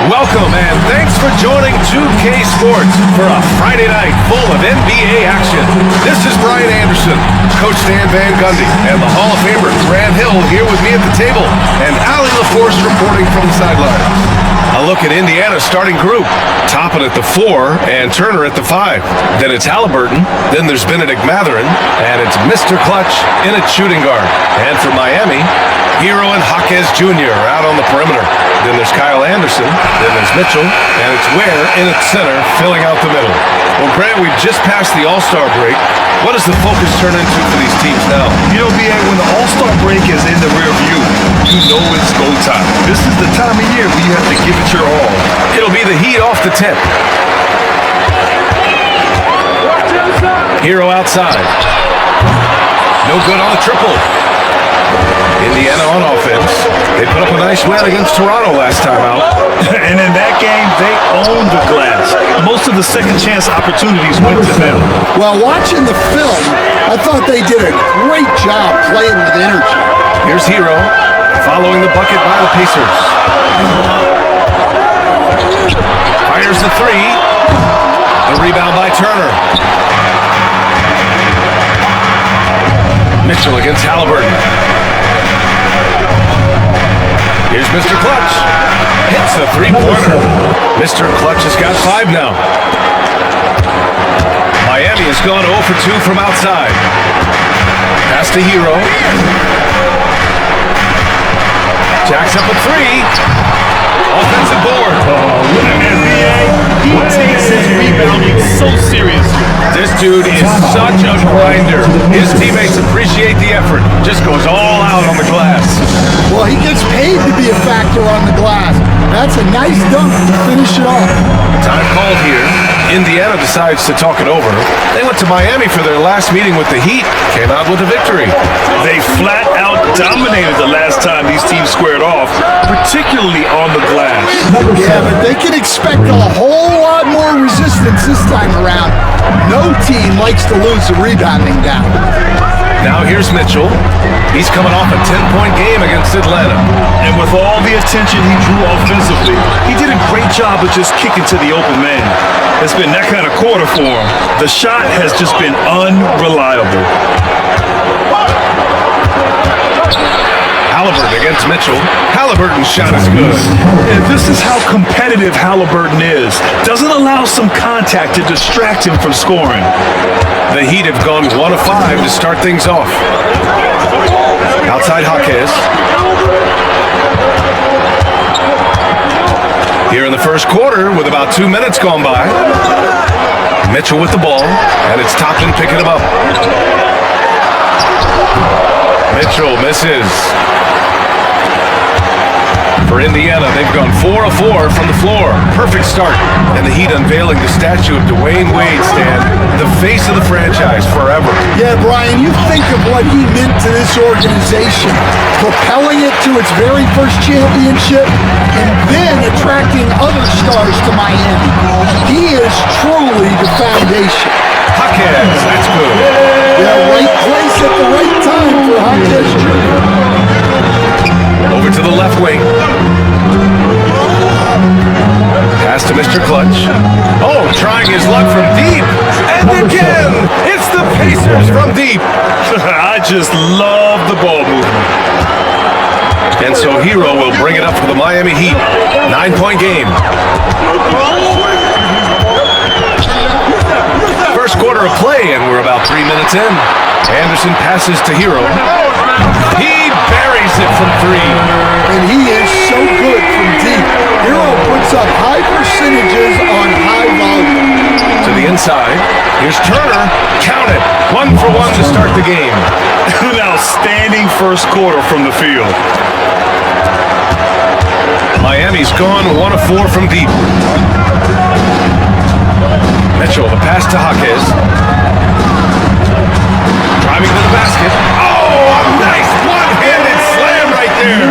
Welcome and thanks for joining 2K Sports for a Friday night full of NBA action. This is Brian Anderson, Coach Stan Van Gundy, and the Hall of Famer Grant Hill here with me at the table, and Allie LaForce reporting from the sidelines. A look at Indiana's starting group. Toppin at the 4 and Turner at the 5. Then it's Halliburton. Then there's Benedict Mathurin. And it's Mr. Clutch in at shooting guard. And for Miami, Hero and Jaquez Jr. out on the perimeter. Then there's Kyle Anderson. Then there's Mitchell. And it's Ware in at center, filling out the middle. Well, Grant, we've just passed the All-Star break. What does the focus turn into for these teams now? You know, B.A., when the All-Star break is in the rear view, you know it's go time. This is the time of year where you have to give it your all. It'll be the Heat off the tip. Hero outside. No good on the triple. Indiana on offense. They put up a nice win against Toronto last time out. And in that game, they owned the glass. Most of the second chance opportunities went to them. Well, watching the film, I thought they did a great job playing with energy. Here's Hero, following the bucket by the Pacers. Fires the 3. The rebound by Turner. Mitchell against Halliburton. Here's Mr. Clutch. Hits the three-pointer. Mr. Clutch has got 5 now. Miami has gone 0 for 2 from outside. Pass to Hero. Jacks up a 3. Offensive board. NBA, he takes his rebounding so seriously. This dude is such a grinder. His teammates appreciate the effort. Just goes all out on the glass. Well, he gets paid to be a factor on the glass. That's a nice dunk to finish it off. Time called here. Indiana decides to talk it over. They went to Miami for their last meeting with the Heat. Came out with a victory. They flat out dominated the last time these teams squared off, particularly on the glass. Yeah, but they can expect a whole lot more resistance this time around. No team likes to lose a rebounding battle. Now here's Mitchell. He's coming off a 10-point game against Atlanta. And with all the attention he drew offensively, he did a great job of just kicking to the open man. It's been that kind of quarter for him. The shot has just been unreliable. Halliburton against Mitchell. Halliburton's shot is good. And this is how competitive Halliburton is. Doesn't allow some contact to distract him from scoring. The Heat have gone 1 of 5 to start things off. Outside Jaquez. Here in the first quarter, with about 2 minutes gone by, Mitchell with the ball, and it's Toppin picking him up. Mitchell misses. For Indiana, they've gone 4 of 4 from the floor. Perfect start. And the Heat unveiling the statue of Dwayne Wade, Stan, the face of the franchise forever. Yeah, Brian, you think of what he meant to this organization, propelling it to its very first championship, and then attracting other stars to Miami. He is truly the foundation. Jaquez, that's good. Yeah, right place at the right time for Jaquez Jr. Over to the left wing. Pass to Mr. Clutch. Oh, trying his luck from deep. And again, it's the Pacers from deep. I just love the ball movement. And so Hero will bring it up for the Miami Heat. 9-point game. First quarter of play, and we're about 3 minutes in. Anderson passes to Hero. He buries it from 3. And he is so good from deep. Hero puts up high percentages on high volume. To the inside. Here's Turner. Count it. 1 for 1 to start the game. An outstanding first quarter from the field. Miami's gone 1 of 4 from deep. Mitchell, the pass to Jaquez. Driving to the basket. Oh, a nice one-handed slam right there.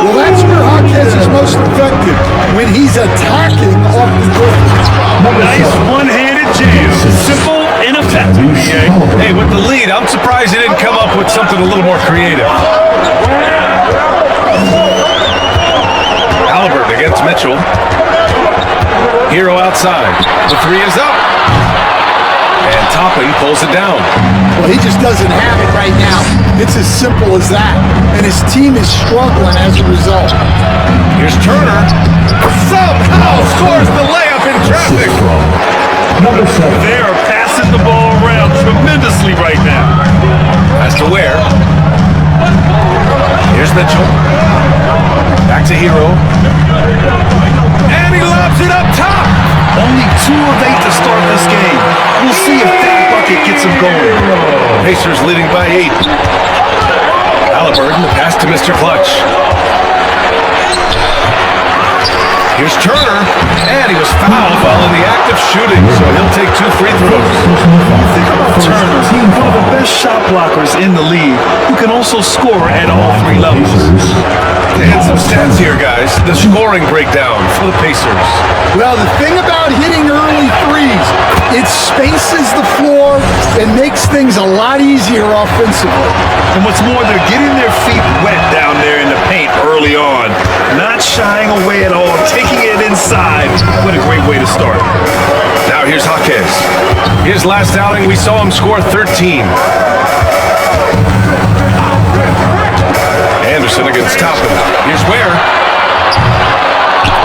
Well, that's where Jaquez is most effective, when he's attacking off the dribble. Nice one-handed jam. Simple and effective. Hey, with the lead, I'm surprised he didn't come up with something a little more creative. Halliburton against Mitchell. Hero outside. The three is up. And Toppin pulls it down. Well, he just doesn't have it right now. It's as simple as that. And his team is struggling as a result. Here's Turner. Somehow scores the layup in traffic. They are passing the ball around tremendously right now. As to where. Here's Mitchell. Back to Hero. And he lobs it up top. Only 2 of 8 to start this game. We'll see if that bucket gets him going. Pacers leading by 8. Halliburton, the pass to Mr. Clutch. Here's Turner, and he was fouled while in the act of shooting, so he'll take 2 free throws. Think about Turner, one of the best shot blockers in the league, who can also score at all 3 levels. And some stats here, guys. The scoring breakdown for the Pacers. Well, the thing about hitting early threes, it spaces the floor and makes things a lot easier offensively. And what's more, they're getting their feet wet down there in the paint early on. Not shying away at all, taking it inside. What a great way to start. Now here's Jaquez. His last outing, we saw him score 13. Anderson against Toppin. Here's Ware.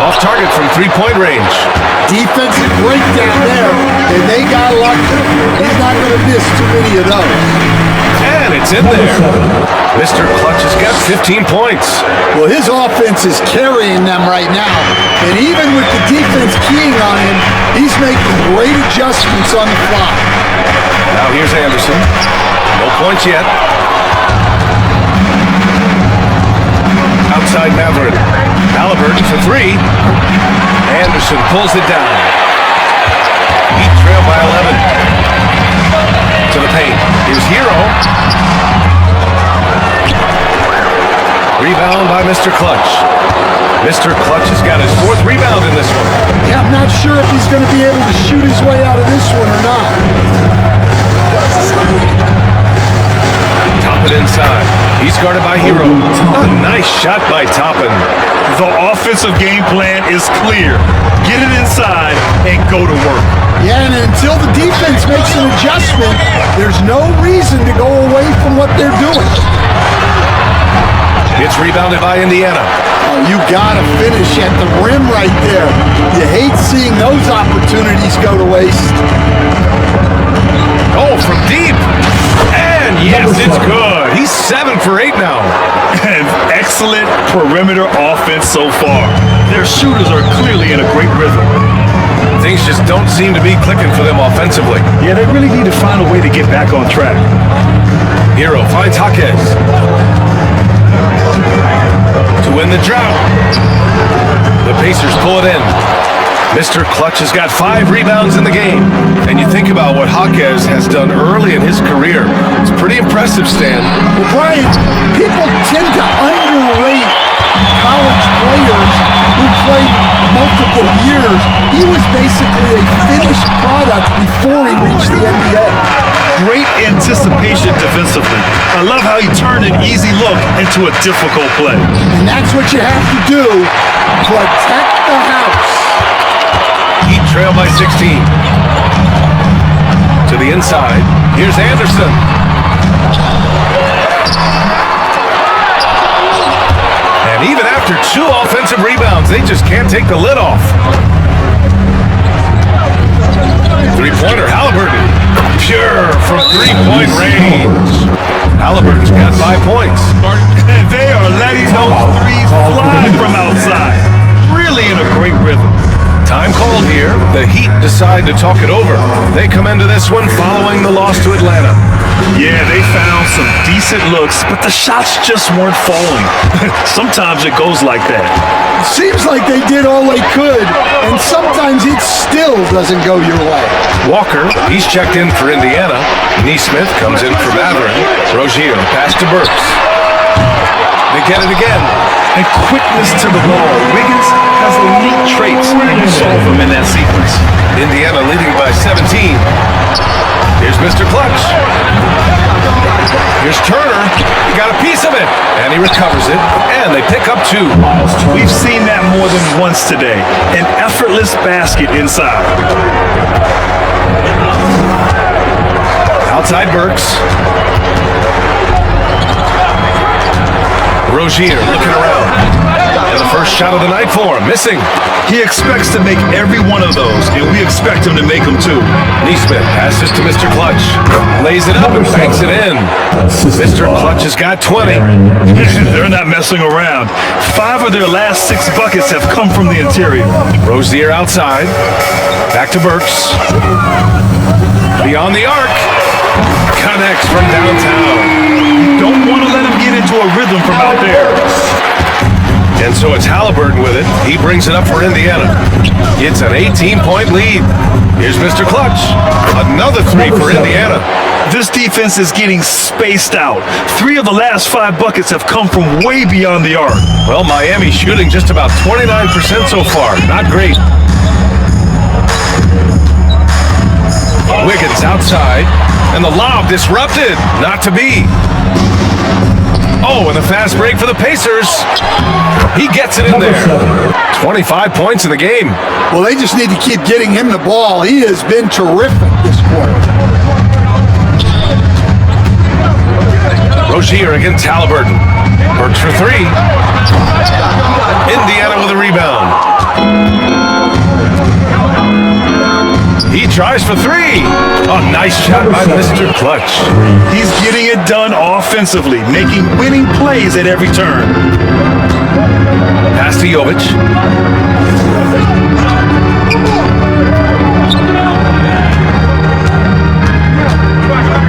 Off target from 3-point range. Defensive breakdown there, and they got lucky. He's not going to miss too many of those. And it's in there. Mr. Clutch has got 15 points. Well, his offense is carrying them right now. And even with the defense keying on him, he's making great adjustments on the fly. Now here's Anderson. No points yet. Outside Matherin. Halliburton for 3. Anderson pulls it down. Heat trail by 11. To the paint. Here's Hero. Rebound by Mr. Clutch. Mr. Clutch has got his 4th rebound in this one. Yeah, I'm not sure if he's going to be able to shoot his way out of this one or not. Toppin inside. He's guarded by Hero. A nice shot by Toppin. The offensive game plan is clear. Get it inside and go to work. Yeah, and until the defense makes an adjustment, there's no reason to go away from what they're doing. It's rebounded by Indiana. Oh, you gotta finish at the rim right there. You hate seeing those opportunities go to waste. Oh, from deep. And yes, it's good. He's 7 for 8 now. And excellent perimeter offense so far. Their shooters are clearly in a great rhythm. Things just don't seem to be clicking for them offensively. Yeah, they really need to find a way to get back on track. Hero finds Jaquez. To win the drought. The Pacers pull it in. Mr. Clutch has got 5 rebounds in the game. And you think about what Jaquez has done early in his career. It's pretty impressive, Stan. Well, Brian, people tend to underrate college players who played multiple years. He was basically a finished product before he reached the NBA. Great anticipation defensively. I love how he turned an easy look into a difficult play. And that's what you have to do. Protect the house. Heat trail by 16. To the inside. Here's Anderson. And even after 2 offensive rebounds, they just can't take the lid off. 3-pointer, Halliburton. Pure from 3-point range. Halliburton's got 5 points. And they are letting those threes fly from outside. Really in a great rhythm. Time called here. The Heat decide to talk it over. They come into this one following the loss to Atlanta. Yeah, they found some decent looks, but the shots just weren't falling. Sometimes it goes like that. Seems like they did all they could, and sometimes it still doesn't go your way. Walker, he's checked in for Indiana. Neesmith comes in for Matherin. Rozier, pass to Burks. They get it again. And quickness to the ball. Wiggins has elite traits, and you saw them in that sequence. Indiana leading by 17. Here's Mr. Clutch. Here's Turner. He got a piece of it, and he recovers it, and they pick up 2. We've seen that more than once today. An effortless basket inside. Outside Burks. Rozier looking around. And the first shot of the night for him, missing. He expects to make every one of those, and we expect him to make them too. Neesmith passes to Mr. Clutch. Lays it up and banks it in. Mr. Clutch has got 20. They're not messing around. 5 of their last 6 buckets have come from the interior. Rozier outside. Back to Burks. Beyond the arc. Connects from downtown. Don't want to let him get into a rhythm from out there. And so it's Halliburton with it. He brings it up for Indiana. It's an 18-point lead. Here's Mr. Clutch. Another 3 for Indiana. This defense is getting spaced out. 3 of the last 5 buckets have come from way beyond the arc. Well, Miami shooting just about 29% so far. Not great. Wiggins outside. And the lob disrupted. Not to be. Oh, and a fast break for the Pacers. He gets it in there. 25 points in the game. Well, they just need to keep getting him the ball. He has been terrific this quarter. Rozier against Halliburton. Burks for 3. Indiana with a rebound. He tries for 3. A nice shot by Mr. Clutch. He's getting it done offensively, making winning plays at every turn. Pass to Jovic.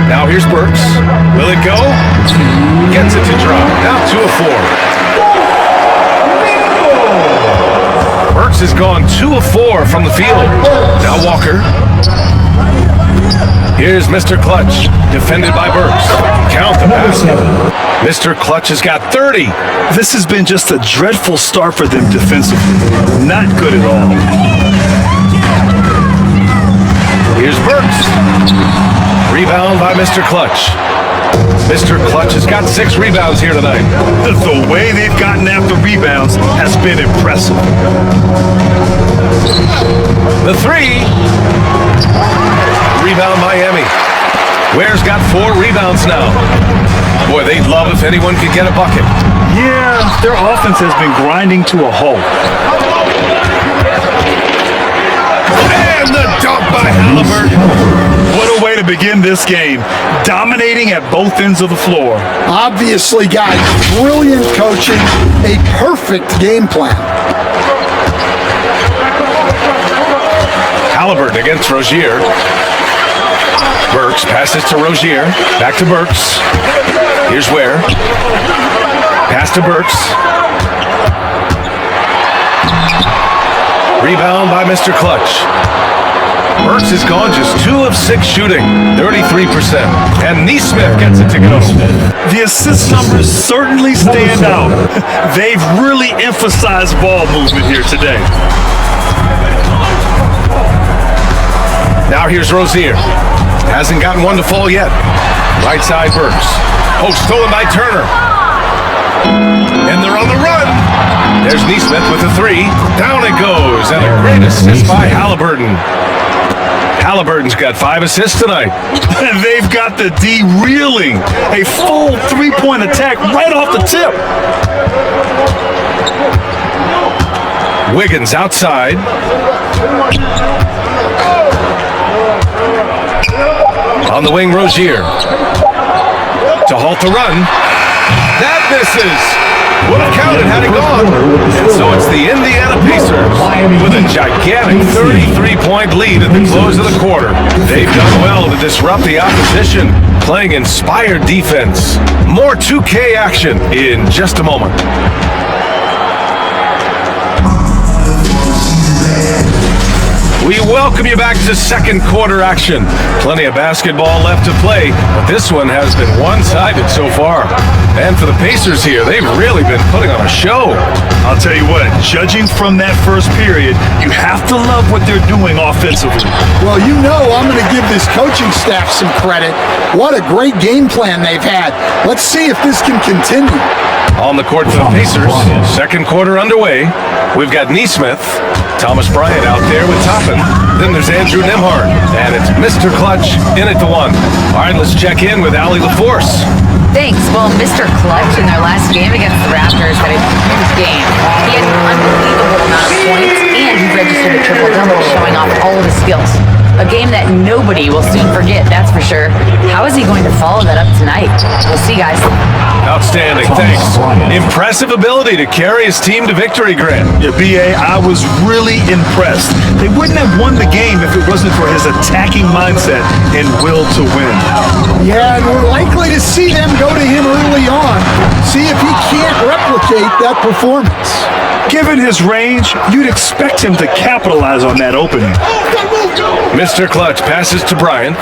Now here's Burks. Will it go? Gets it to drop. Now 2 of 4. Burks has gone 2 of 4 from the field. Now Walker. Here's Mr. Clutch, defended by Burks. Count the basket. Mr. Clutch has got 30. This has been just a dreadful start for them defensively. Not good at all. Here's Burks. Rebound by Mr. Clutch. Mr. Clutch has got 6 rebounds here tonight. The way they've gotten after rebounds has been impressive. The 3. Rebound Miami. Ware's got 4 rebounds now. Boy, they'd love if anyone could get a bucket. Yeah, their offense has been grinding to a halt. And the dunk by Halliburton. What a way to begin this game. Dominating at both ends of the floor. Obviously, guys, brilliant coaching, a perfect game plan. Halliburton against Rozier. Burks passes to Rozier. Back to Burks. Here's Ware. Pass to Burks. Rebound by Mr. Clutch. Burks has gone just 2 of 6 shooting, 33%. And Neesmith gets it to go. The assist numbers certainly stand out. They've really emphasized ball movement here today. Now here's Rozier. Hasn't gotten one to fall yet. Right side Burks. Oh, stolen by Turner. And they're on the run. There's Neesmith with the 3. Down it goes. And a great assist by Halliburton. Halliburton's got 5 assists tonight. They've got the D reeling. A full 3-point attack right off the tip. Wiggins outside. On the wing, Rozier. To halt the run. That misses. Would have counted had it gone. And so it's the Indiana Pacers with a gigantic 33-point lead at the close of the quarter. They've done well to disrupt the opposition, playing inspired defense. More 2K action in just a moment. We welcome you back to second quarter action. Plenty of basketball left to play, but this one has been one-sided so far. And for the Pacers here, they've really been putting on a show. I'll tell you what, judging from that first period, you have to love what they're doing offensively. Well, you know I'm going to give this coaching staff some credit. What a great game plan they've had. Let's see if this can continue. On the court for the Pacers, second quarter underway. We've got Neesmith, Thomas Bryant out there with Toppin. Then there's Andrew Nembhard, and it's Mr. Clutch in at the one. All right, let's check in with Allie LaForce. Thanks. Well, Mr. Clutch in their last game against the Raptors had a huge game. He had an unbelievable amount of points, and he registered a triple-double, showing off all of his skills. A game that nobody will soon forget, that's for sure. How is he going to follow that up tonight? We'll see, guys. Outstanding, thanks. Impressive ability to carry his team to victory, Grant. Yeah, B.A., I was really impressed. They wouldn't have won the game if it wasn't for his attacking mindset and will to win. Yeah, and we're likely to see them go to him early on. See if he can't replicate that performance. Given his range, you'd expect him to capitalize on that opening. Mr. Clutch passes to Bryant.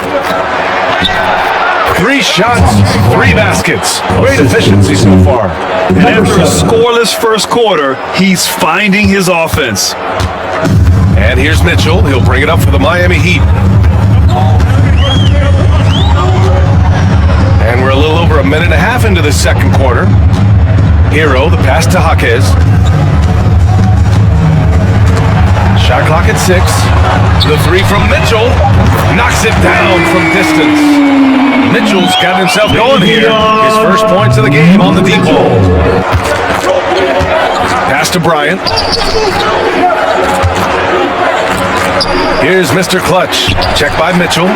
3 shots, 3 baskets. Great efficiency so far. And after a scoreless first quarter, he's finding his offense. And here's Mitchell. He'll bring it up for the Miami Heat. And we're a little over a minute and a half into the second quarter. Hero, the pass to Jaquez. Shot clock at 6. The 3 from Mitchell. Knocks it down from distance. Mitchell's got himself going here. His first points of the game on the deep ball. Pass to Bryant. Here's Mr. Clutch. Check by Mitchell.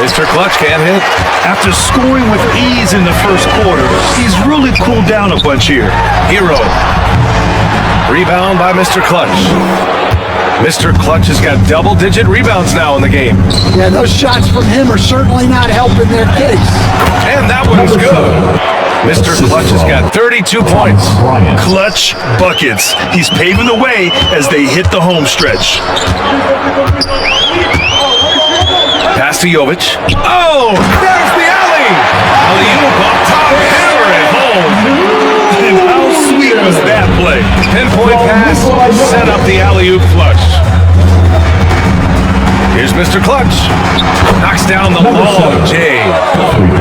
Mr. Clutch can't hit. After scoring with ease in the first quarter, he's really cooled down a bunch here. Hero. Rebound by Mr. Clutch. Mr. Clutch has got double-digit rebounds now in the game. Yeah, those shots from him are certainly not helping their case. And that one's good. Mr. Clutch has got 32 points. Clutch buckets. He's paving the way as they hit the home stretch. Pass to Jovic. Oh, there's the alley. Alley-oop off top, hammer it home. And how sweet was that play? Pinpoint pass, set up the alley-oop flush. Here's Mr. Clutch. Knocks down the long J.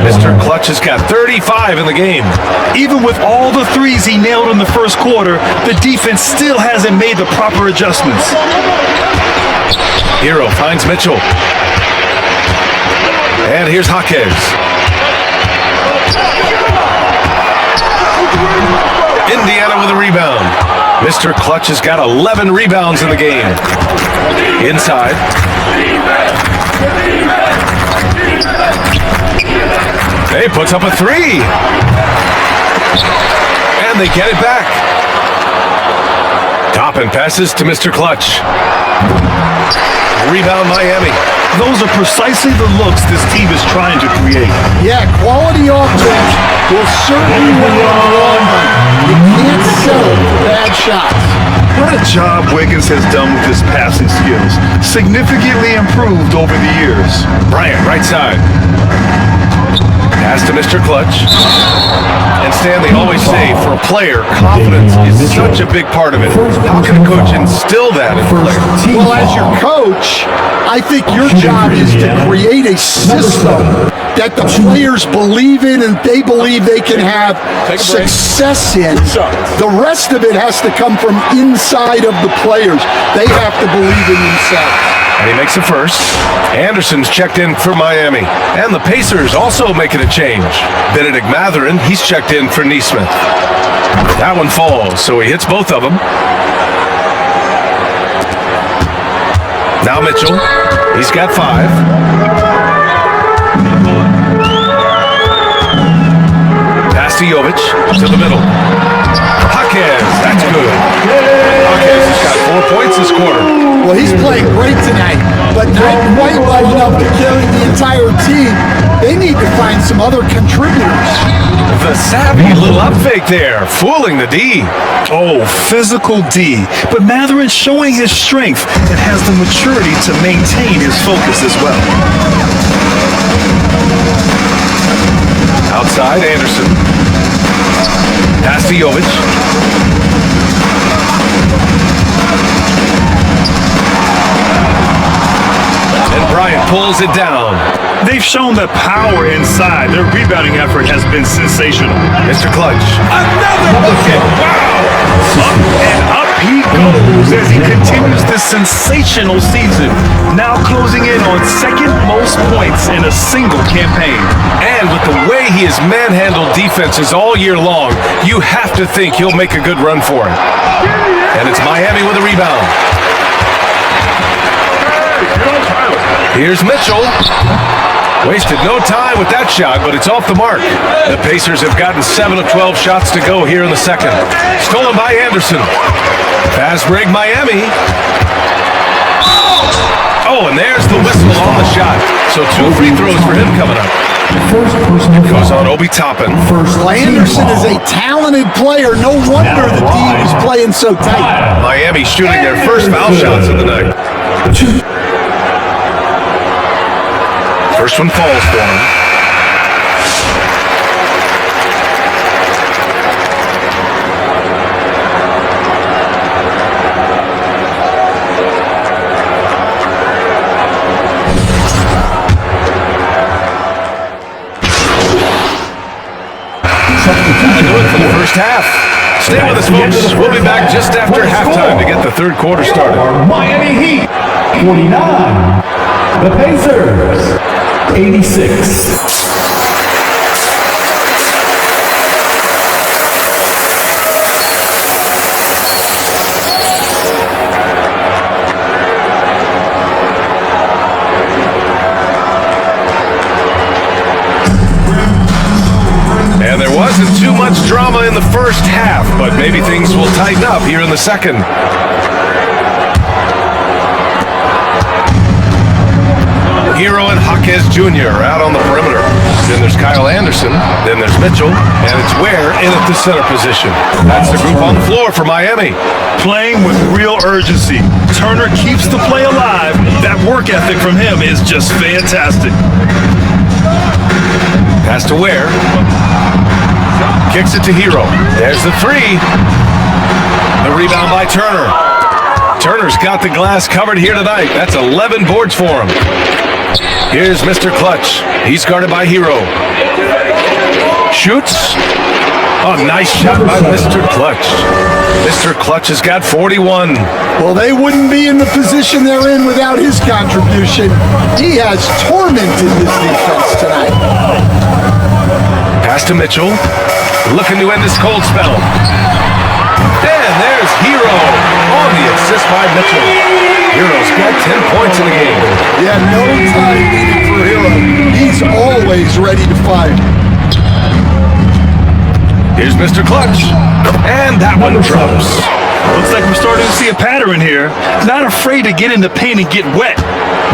Mr. Clutch has got 35 in the game. Even with all the threes he nailed in the first quarter, the defense still hasn't made the proper adjustments. Hero finds Mitchell. And here's Jaquez. Indiana with a rebound. Mr. Clutch has got 11 rebounds in the game. Inside. He puts up a 3. And they get it back. Toppin passes to Mr. Clutch. Rebound Miami. Those are precisely the looks this team is trying to create. Yeah, quality offense will certainly win in the long run. You can't settle for bad shots. What a job Wiggins has done with his passing skills. Significantly improved over the years. Bryant, right side. Pass to Mr. Clutch. And Stan, they always say, for a player, confidence is such a big part of it. How can a coach instill that in players? Well, as your coach, I think your job is to create a system that the players believe in and they believe they can have success in. The rest of it has to come from inside of the players. They have to believe in themselves. And he makes the first. Anderson's checked in for Miami. And the Pacers also making a change. Benedict Mathurin, he's checked in for Neesmith. That one falls, so he hits both of them. Now Mitchell, he's got 5. Pass to to Jovic, to the middle. Jaquez, that's good. Jaquez has got 4 points this quarter. Well, he's playing great tonight, but not quite well enough to carry the entire team. They need to find some other contributors. The savvy little up fake there, fooling the D. Oh, physical D. But Matherin showing his strength and has the maturity to maintain his focus as well. Outside, Anderson. Pass to Jovic. And Bryant pulls it down. They've shown the power inside. Their rebounding effort has been sensational. Mr. Clutch. Another bucket. Wow. Up and up he goes as he continues this sensational season. Now closing in on second most points in a single campaign. And with the way he has manhandled defenses all year long, you have to think he'll make a good run for it. And it's Miami with a rebound. Here's Mitchell. Wasted no time with that shot, but it's off the mark. The Pacers have gotten 7 of 12 shots to go here in the second. Stolen by Anderson. Fast break Miami. Oh, and there's the whistle on the shot. So 2 free throws for him coming up. It goes on Obi Toppin. Well, Anderson is a talented player. No wonder the D was playing so tight. Miami shooting their first foul shots of the night. First one falls for him. That'll do it for the first half. Stay with us, folks. We'll be back just after halftime to get the third quarter started. Miami Heat, 49. The Pacers, 86. And there wasn't too much drama in the first half, but maybe things will tighten up here in the second. Hero and Jaquez Jr. out on the perimeter. Then there's Kyle Anderson. Then there's Mitchell. And it's Ware in at the center position. That's the group on the floor for Miami. Playing with real urgency. Turner keeps the play alive. That work ethic from him is just fantastic. Pass to Ware. Kicks it to Hero. There's the three. The rebound by Turner. Turner's got the glass covered here tonight. That's 11 boards for him. Here's Mr. Clutch. He's guarded by Hero. Shoots. Oh, nice shot by Mr. Clutch. Mr. Clutch has got 41. Well, they wouldn't be in the position they're in without his contribution. He has tormented this defense tonight. Pass to Mitchell. Looking to end this cold spell. And there's Hero on the assist by Mitchell. Hero's got 10 points in the game. Yeah, no time needed for Hero. He's always ready to fire. Here's Mr. Clutch. And that one drops. Looks like we're starting to see a pattern here. Not afraid to get in the paint and get wet.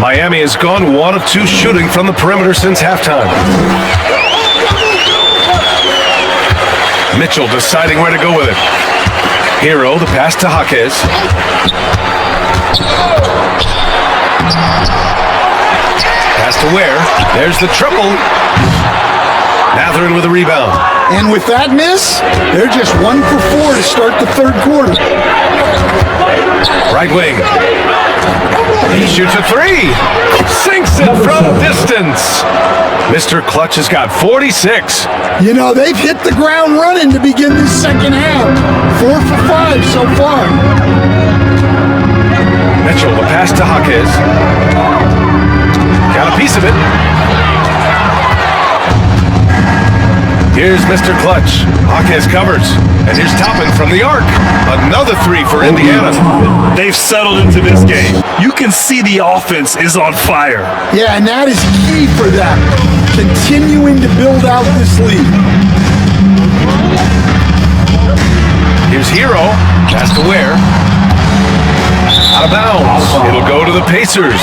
Miami has gone 1 of 2 shooting from the perimeter since halftime. Mitchell deciding where to go with it. Hero, the pass to Jaquez. Pass to Ware. There's the triple. Matherin with a rebound. And with that miss, they're just 1 for 4 to start the third quarter. Right wing. He shoots a 3. Sinks it from distance. Mr. Clutch has got 46. You know, they've hit the ground running to begin this second half. 4 for 5 so far. Mitchell, the pass to Jaquez. Got a piece of it. Here's Mr. Clutch. Jaquez covers. And here's Toppin from the arc. Another 3 for Indiana. They've settled into this game. You can see the offense is on fire. Yeah, and that is key for them. Continuing to build out this lead. Here's Hero. Pass to Ware. Out of bounds. It'll go to the Pacers.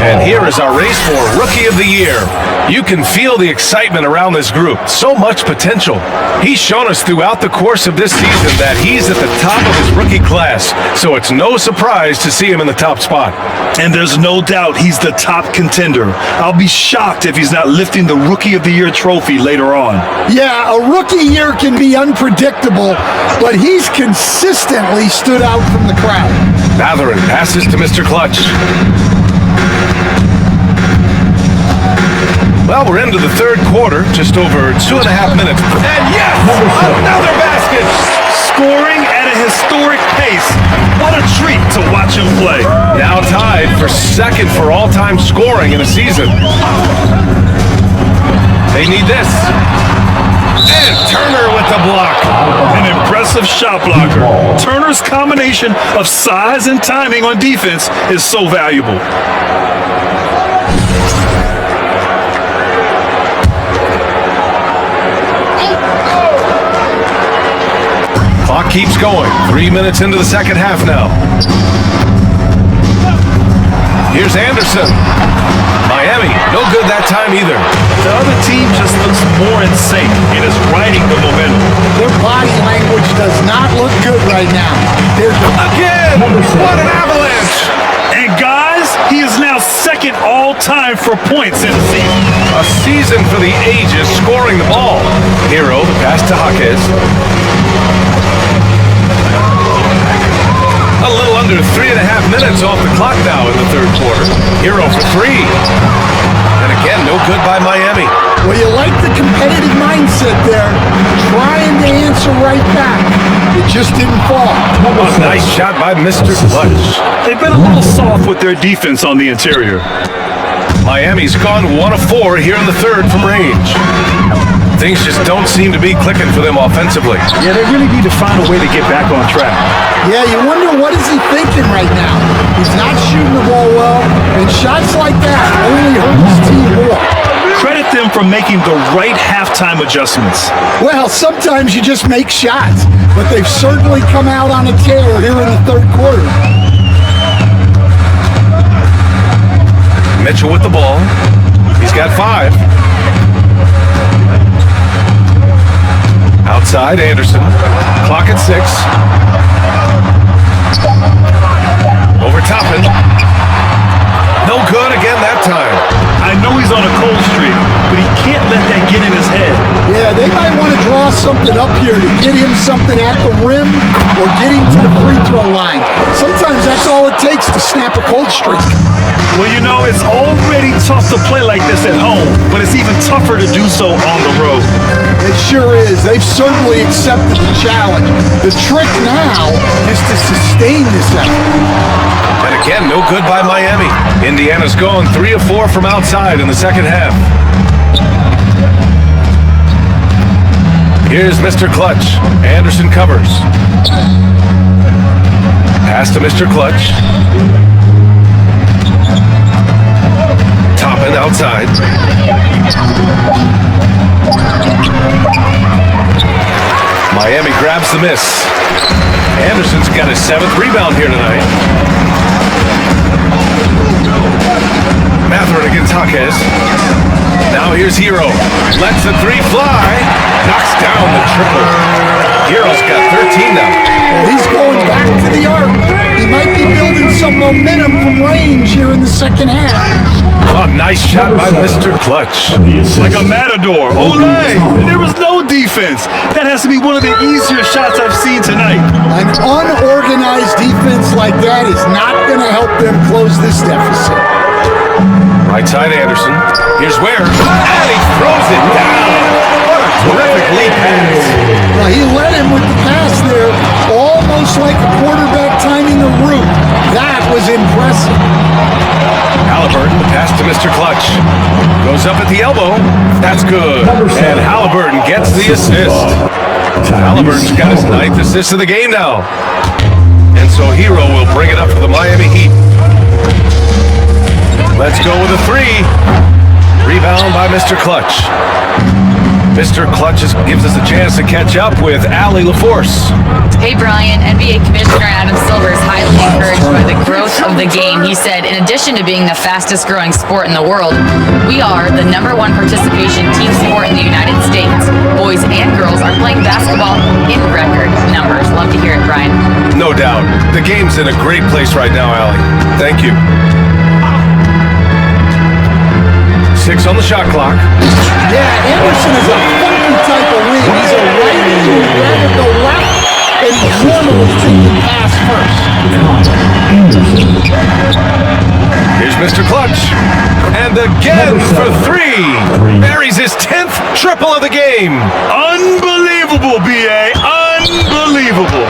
And here is our race for Rookie of the Year. You can feel the excitement around this group. So much potential. He's shown us throughout the course of this season that he's at the top of his rookie class. So it's no surprise to see him in the top spot. And there's no doubt he's the top contender. I'll be shocked if he's not lifting the Rookie of the Year trophy later on. Yeah, a rookie year can be unpredictable, but he's consistently stood out from the crowd. Matherin passes to Mr. Clutch. Well, we're into the third quarter, just over 2.5 minutes. And yes, another basket! Scoring at a historic pace. What a treat to watch him play. Now tied for second for all-time scoring in a season. They need this. And Turner with the block. An impressive shot blocker. Turner's combination of size and timing on defense is so valuable. Clock keeps going. 3 minutes into the second half now. Here's Anderson. Miami, no good that time either. The other team just looks more in sync and is riding the momentum. Their body language does not look good right now. Again! What an avalanche! And guys, he is now second all-time for points in the season. A season for the ages scoring the ball. Hero, the pass to Jaquez. A little under 3.5 minutes off the clock now in the third quarter. Hero for three. And again, no good by Miami. Well, you like the competitive mindset there, trying to answer right back. It just didn't fall. A nice shot by Mr. Clutch. They've been a little soft with their defense on the interior. Miami's gone 1 of 4 here in the third from range. Things just don't seem to be clicking for them offensively. Yeah, they really need to find a way to get back on track. Yeah, you wonder what is he thinking right now. He's not shooting the ball well, and shots like that only hurt his team more. Credit them for making the right halftime adjustments. Well, sometimes you just make shots, but they've certainly come out on a tear here in the third quarter. Mitchell with the ball. He's got 5. Outside, Anderson. Clock at 6. Over Toppin. No good again that time. I know he's on a cold streak, but he can't let that get in his head. Yeah, they might want to draw something up here to get him something at the rim or get him to the free throw line. Sometimes that's all it takes to snap a cold streak. Well, you know, it's already tough to play like this at home, but it's even tougher to do so on the road. It sure is. They've certainly accepted the challenge. The trick now is to sustain this effort. And again, no good by Miami. Indiana's gone 3 of 4 from outside in the second half. Here's Mr. Clutch. Anderson covers. Pass to Mr. Clutch. Toppin outside. Miami grabs the miss. Anderson's got his 7th rebound here tonight. Matherin against Jaquez. Now here's Hero. Lets the 3 fly. Knocks down the triple. Hero's got 13 now. He's going back to the arc. He might be building some momentum from range here in the second half. Oh, nice shot by Mr. Clutch. Like a matador. Olay! There was no defense. That has to be one of the easier shots I've seen tonight. An unorganized defense like that is not going to help them close this deficit. Right side Anderson. Here's Ware. And he throws it down. What a terrific lead pass. Well, he led him with the pass there, almost like a quarterback timing a route. That was impressive. Halliburton, the pass to Mr. Clutch. Goes up at the elbow. That's good. And Halliburton gets the assist. Halliburton's got his 9th assist of the game now. And so Hero will bring it up for the Miami Heat. Let's go with a 3. Rebound by Mr. Clutch. Mr. Clutch gives us a chance to catch up with Allie LaForce. Hey, Brian. NBA Commissioner Adam Silver is highly encouraged by the growth of the game. He said, in addition to being the fastest growing sport in the world, we are the #1 participation team sport in the United States. Boys and girls are playing basketball in record numbers. Love to hear it, Brian. No doubt. The game's in a great place right now, Allie. Thank you. 6 on the shot clock. Yeah, Anderson is a funky type of wing. He's a righty who would rather go left, and he's normally taking pass first. Here's Mr. Clutch. And again for 3. Buries his 10th triple of the game. Unbelievable, B.A. Unbelievable.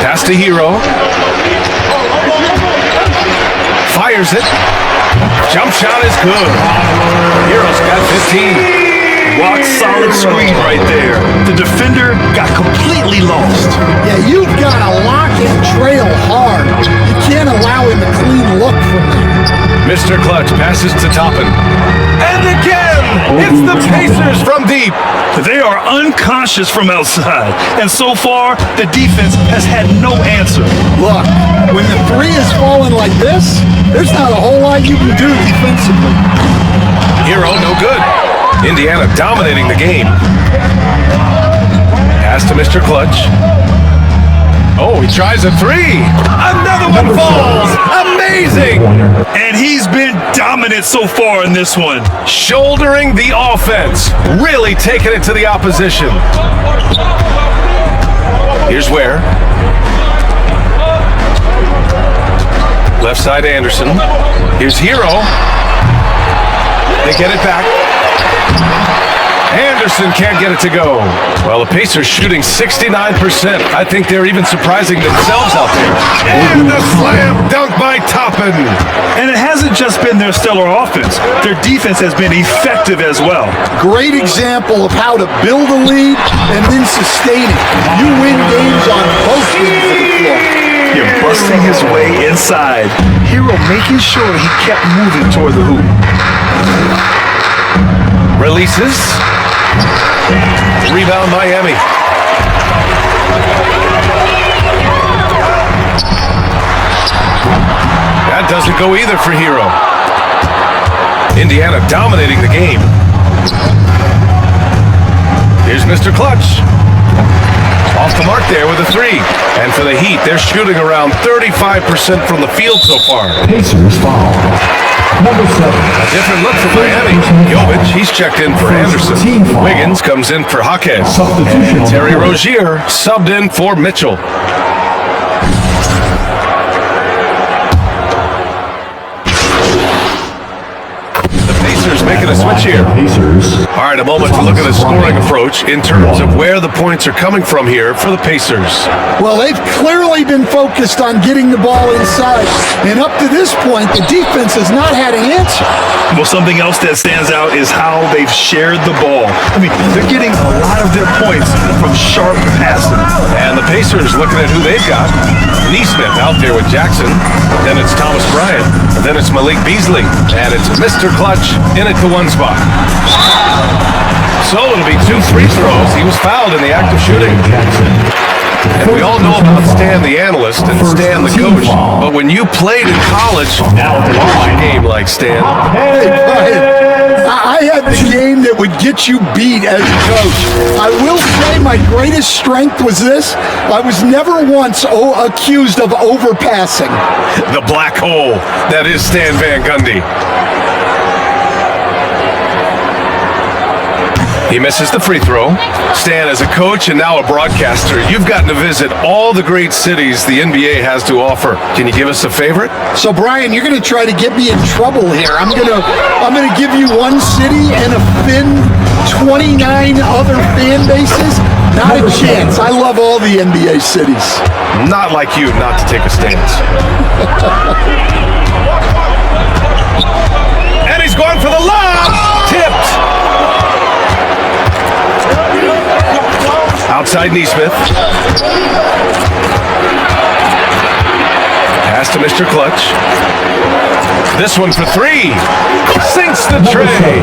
Pass to Hero. Fires it. Jump shot is good. Hero's got 15. Rock solid screen right there. The defender got completely lost. Yeah, you've got to lock and trail hard. You can't allow him a clean look from there. Mr. Clutch passes to Toppin. And again, it's the Pacers from deep. They are unconscious from outside, and so far, the defense has had no answer. Look, when the 3 is falling like this, there's not a whole lot you can do defensively. Hero, no good. Indiana dominating the game. Pass to Mr. Clutch. Oh, he tries a 3. Another one falls. Amazing. And he's been dominant so far in this one. Shouldering the offense. Really taking it to the opposition. Here's Ware. Left side Anderson. Here's Hero. They get it back. Anderson can't get it to go. Well, the Pacers shooting 69%. I think they're even surprising themselves out there. And the slam dunk by Toppin. And it hasn't just been their stellar offense. Their defense has been effective as well. Great example of how to build a lead and then sustain it. You win games on both ends of the floor. You're busting his way inside. Hero making sure he kept moving toward the hoop. Releases. Rebound Miami. That doesn't go either for Hero. Indiana dominating the game. Here's Mr. Clutch. Off the mark there with a 3. And for the Heat, they're shooting around 35% from the field so far. Pacers foul. Number 7. A different look for Miami. Jovic, he's checked in for Anderson. Wiggins comes in for Jaquez. And Terry Rozier subbed in for Mitchell. The Pacers making a switch here. All right, a moment to look at the scoring approach in terms of where the points are coming from here for the Pacers. Well, they've clearly been focused on getting the ball inside. And up to this point, the defense has not had an answer. Well, something else that stands out is how they've shared the ball. I mean, they're getting a lot of their points from sharp passing. And the Pacers looking at who they've got. Neesmith out there with Jackson. Then it's Thomas Bryant. And then it's Malik Beasley. And it's Mr. Clutch in at the 1 spot. So it'll be 2 free throws. He was fouled in the act of shooting. And we all know about Stan the analyst and Stan the coach. But when you played in college, now it was a game like Stan. Hey, Brian, I had the game that would get you beat as a coach. I will say my greatest strength was this. I was never once accused of overpassing. The black hole that is Stan Van Gundy. He misses the free throw. Stan, as a coach and now a broadcaster, you've gotten to visit all the great cities the NBA has to offer. Can you give us a favorite? So, Brian, you're going to try to get me in trouble here. I'm gonna give you one city and offend 29 other fan bases. Not a chance. I love all the NBA cities. Not like you not to take a stance. And he's going for the lob. Tipped. Outside Neesmith. Pass to Mr. Clutch. This one for three. Sinks the tray.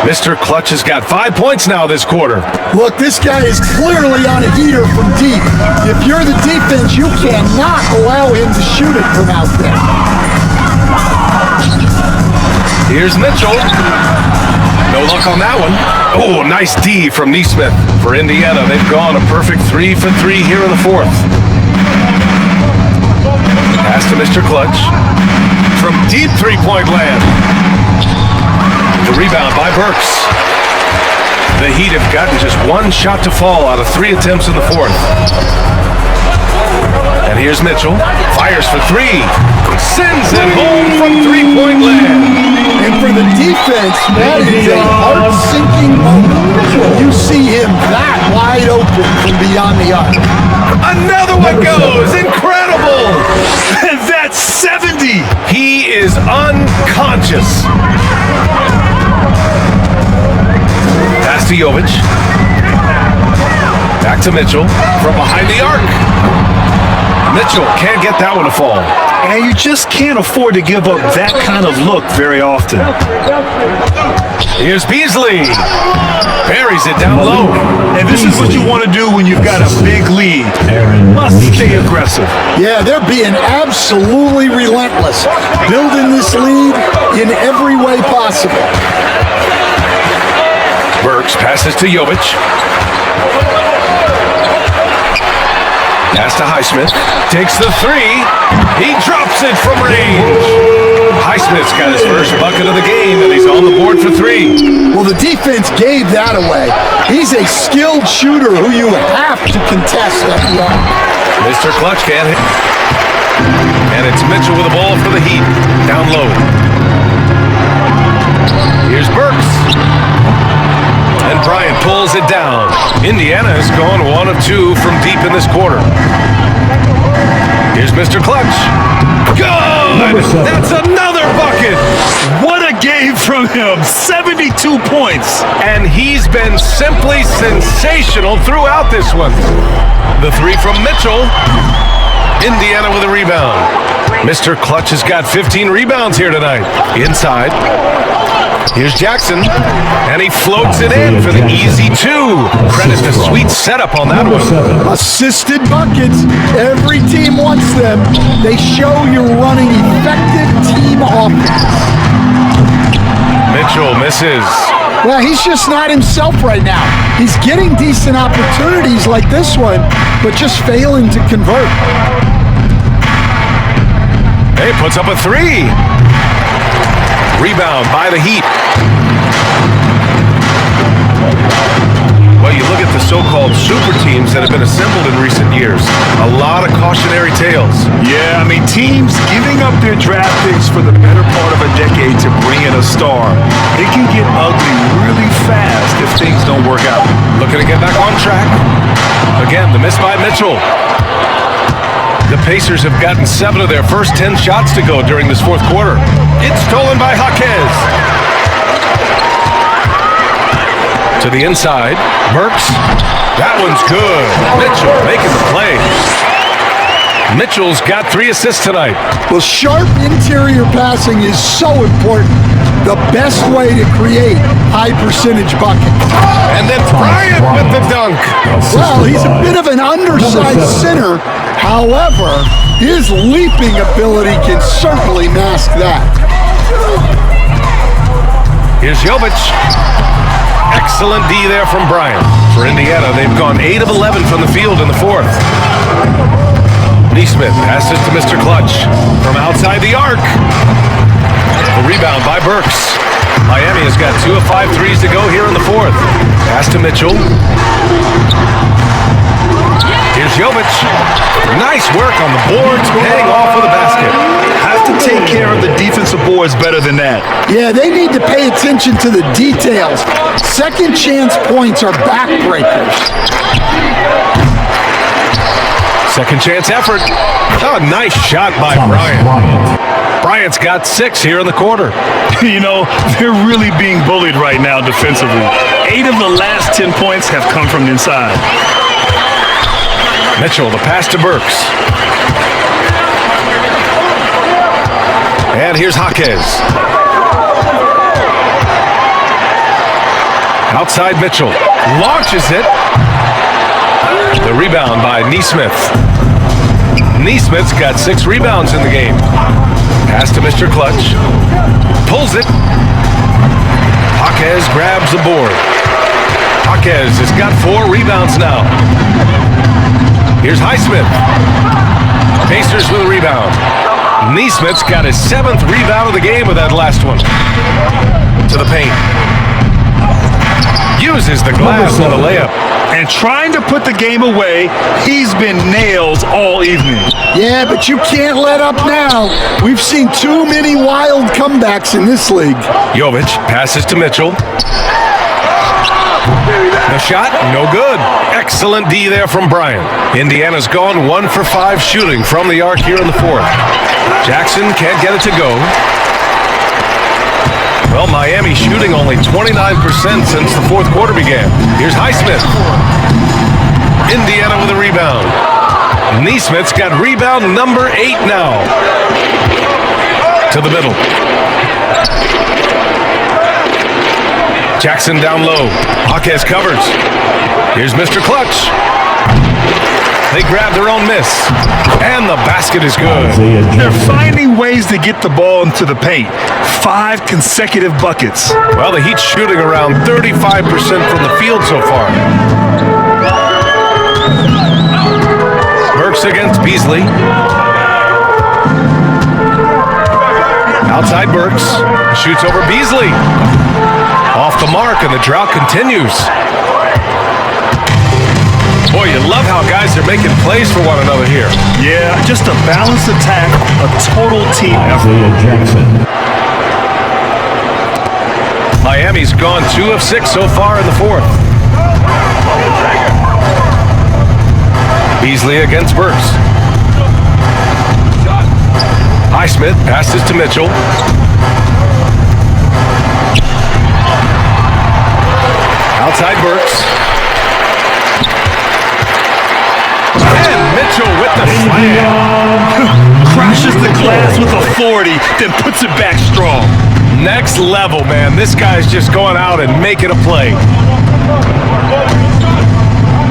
Mr. Clutch has got 5 points now this quarter. Look, this guy is clearly on a heater from deep. If you're the defense, you cannot allow him to shoot it from out there. Here's Mitchell. No luck on that one. Oh, nice D from Neesmith for Indiana. They've gone a perfect 3 for 3 here in the fourth. Pass to Mr. Clutch. From deep three-point land. The rebound by Burks. The Heat have gotten just one shot to fall out of 3 attempts in the fourth. And here's Mitchell. Fires for three. Sends it home from three-point land. And for the defense, that is a heart-sinking moment. You see him that wide open from beyond the arc. Another one goes. Incredible. And that's 70. He is unconscious. Pass to Jovic. Back to Mitchell from behind the arc. Mitchell can't get that one to fall. And you just can't afford to give up that kind of look very often. Here's Beasley. Buries it down low. And this is what you want to do when you've got a big lead. Must stay aggressive. Yeah, they're being absolutely relentless, building this lead in every way possible. Burks passes to Jovic. Pass to Highsmith. Takes the three. He drops it from range. Highsmith's got his first bucket of the game, and he's on the board for three. Well, the defense gave that away. He's a skilled shooter who you have to contest at the arc. Mr. Clutch can't hit. And it's Mitchell with the ball for the Heat. Down low. Here's Burks. And Bryant pulls it down. Indiana has gone 1 of 2 from deep in this quarter. Here's Mr. Clutch. Good! That's another bucket! What a game from him. 72 points. And he's been simply sensational throughout this one. The three from Mitchell. Indiana with a rebound. Mr. Clutch has got 15 rebounds here tonight. Inside. Here's Jackson, and he floats it in for the easy two. Credit to sweet setup on that one. Assisted buckets. Every team wants them. They show you're running effective team offense. Mitchell misses. Well, he's just not himself right now. He's getting decent opportunities like this one, but just failing to convert. Hey, puts up a three. Rebound by the Heat. Well, you look at the so-called super teams that have been assembled in recent years. A lot of cautionary tales. Yeah, I mean, teams giving up their draft picks for the better part of a decade to bring in a star. It can get ugly really fast if things don't work out. Looking to get back on track. Again, the miss by Mitchell. The Pacers have gotten 7 of their first 10 shots to go during this fourth quarter. It's stolen by Jaquez. To the inside, Burks. That one's good. Mitchell making the play. Mitchell's got 3 assists tonight. Well, sharp interior passing is so important. The best way to create high-percentage buckets. And then Bryant with the dunk. Well, he's a bit of an undersized center. However, his leaping ability can certainly mask that. Here's Jovic. Excellent D there from Bryant. For Indiana, they've gone 8 of 11 from the field in the fourth. Neesmith passes to Mr. Clutch from outside the arc. The rebound by Burks. Miami has got 2 of 5 threes to go here in the fourth. Pass to Mitchell. Here's Jovic. Nice work on the boards, paying off with a basket. Have to take care of the defensive boards better than that. Yeah, they need to pay attention to the details. Second chance points are backbreakers. Second chance effort. Oh, nice shot by Bryant. Bryant's got 6 here in the quarter. You know, they're really being bullied right now defensively. 8 of the last 10 points have come from inside. Mitchell, the pass to Burks. And here's Jaquez. Outside Mitchell. Launches it. The rebound by Neesmith. Neesmith's got 6 rebounds in the game. Pass to Mr. Clutch. Pulls it. Jaquez grabs the board. Jaquez has got 4 rebounds now. Here's Highsmith. Pacers with a rebound. Neesmith's got his 7th rebound of the game with that last one. To the paint. Uses the glass on the layup. And trying to put the game away, he's been nails all evening. Yeah, but you can't let up now. We've seen too many wild comebacks in this league. Jovic passes to Mitchell. The shot, no good. Excellent D there from Bryant. Indiana's gone 1 for 5 shooting from the arc here in the 4th. Jackson can't get it to go. Well, Miami shooting only 29% since the 4th quarter began. Here's Highsmith. Indiana with a rebound. Neesmith's got rebound number 8 now. To the middle. Jackson down low. Jaquez covers. Here's Mr. Clutch. They grab their own miss. And the basket is good. They're finding ways to get the ball into the paint. 5 consecutive buckets. Well, the Heat's shooting around 35% from the field so far. Burks against Beasley. Outside Burks. Shoots over Beasley. Off the mark, and the drought continues. Boy, you love how guys are making plays for one another here. Yeah, just a balanced attack, a total team effort. Jackson. Miami's gone 2 of 6 so far in the 4th. Beasley against Burks. Highsmith passes to Mitchell. Outside Burks. And Mitchell with the slam. Crashes the glass with authority, then puts it back strong. Next level, man. This guy's just going out and making a play.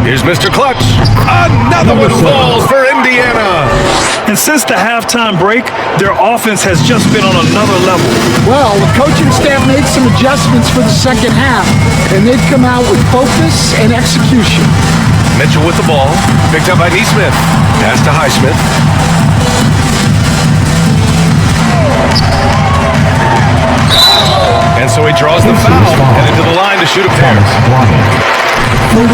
Here's Mr. Clutch. Another one falls for Indiana. And since the halftime break, their offense has just been on another level. Well, the coaching staff made some adjustments for the second half, and they've come out with focus and execution. Mitchell with the ball. Picked up by Neesmith. Pass to Highsmith. And so he draws the foul. Headed to the line to shoot a pair.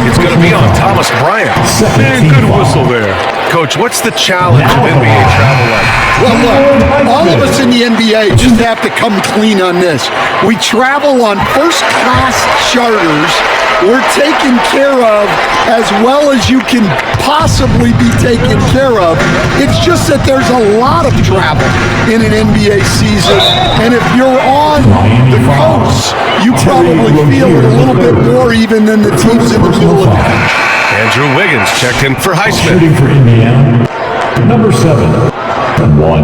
It's going to be on Thomas Bryant. Man, good whistle there. Coach, what's the challenge of NBA travel like? Well, look, all of us in the NBA just have to come clean on this. We travel on first-class charters. We're taken care of as well as you can possibly be taken care of. It's just that there's a lot of travel in an NBA season, and if you're on the coast, you probably feel it a little bit more even than the teams in the middle of it. Andrew Wiggins checked in for Highsmith. Shooting for Indiana, number 7, and 1.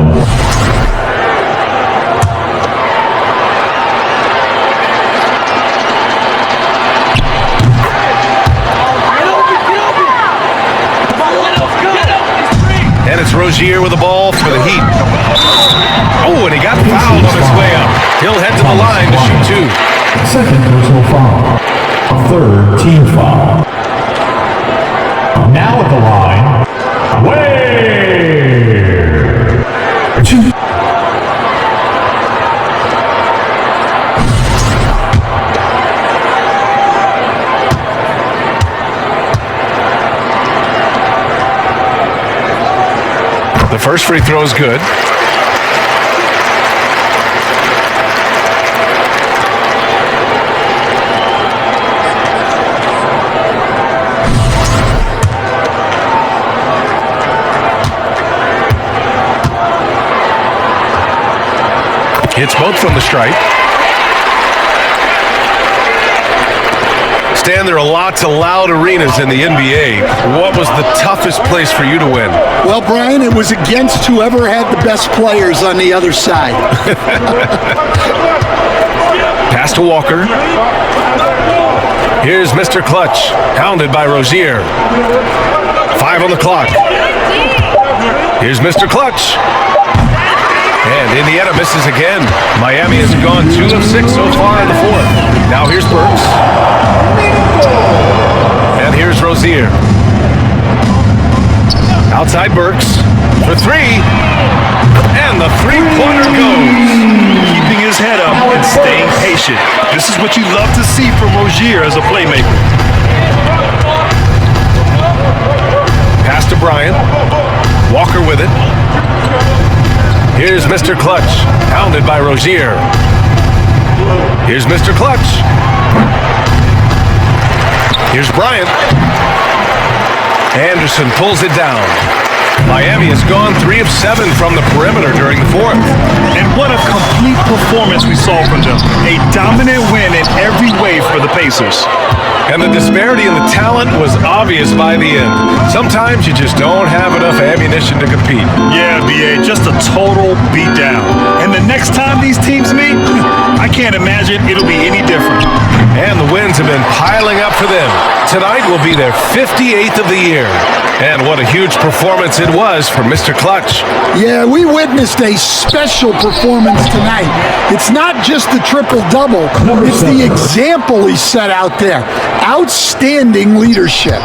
And it's Rozier with the ball for the Heat. Oh, and he got fouled on his way up. He'll head to the line to shoot 2. Second personal foul. 3rd team foul. Now at the line, Wade. The first free throw is good. Hits both from the stripe. Stan, there are lots of loud arenas in the NBA. What was the toughest place for you to win? Well, Brian, it was against whoever had the best players on the other side. Pass to Walker. Here's Mr. Clutch, hounded by Rozier. 5 on the clock. Here's Mr. Clutch. And Indiana misses again. Miami has gone 2 of 6 so far in the fourth. Now here's Burks. And here's Rozier. Outside Burks for 3. And the three-pointer goes. Keeping his head up and staying patient. This is what you love to see from Rozier as a playmaker. Pass to Bryant. Walker with it. Here's Mr. Clutch, hounded by Rozier. Here's Mr. Clutch. Here's Bryant. Anderson pulls it down. Miami has gone 3 of 7 from the perimeter during the fourth. And what a complete performance we saw from them. A dominant win in every way for the Pacers. And the disparity in the talent was obvious by the end. Sometimes you just don't have enough ammunition to compete. Yeah, BA, just a total beatdown. And the next time these teams meet, I can't imagine it'll be any different. And the wins have been piling up for them. Tonight will be their 58th of the year. And what a huge performance it was for Mr. Clutch. Yeah, we witnessed a special performance tonight. It's not just the triple-double. It's the example he set out there. Outstanding leadership.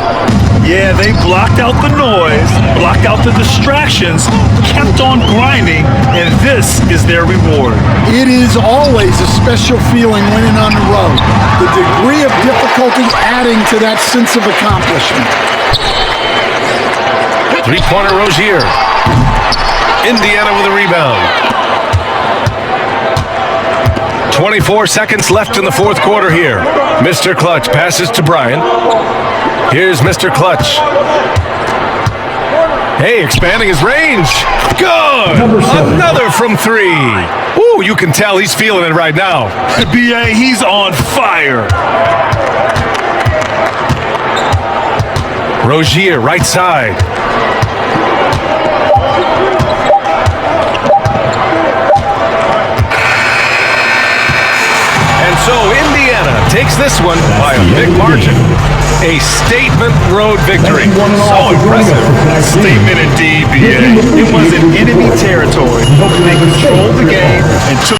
Yeah, they blocked out the noise, blocked out the distractions, kept on grinding, and this is their reward. It is always a special feeling winning on the road. The degree of difficulty adding to that sense of accomplishment. Three-pointer Rozier. Indiana with a rebound. 24 seconds left in the fourth quarter here. Mr. Clutch passes to Bryant. Here's Mr. Clutch. Hey, expanding his range. Good. Another from 3. Ooh, you can tell he's feeling it right now. BA, he's on fire. Rozier, right side. And so Indiana takes this one by a big margin. A statement road victory. So impressive. Statement indeed, BA. It was in enemy territory. They controlled the game and took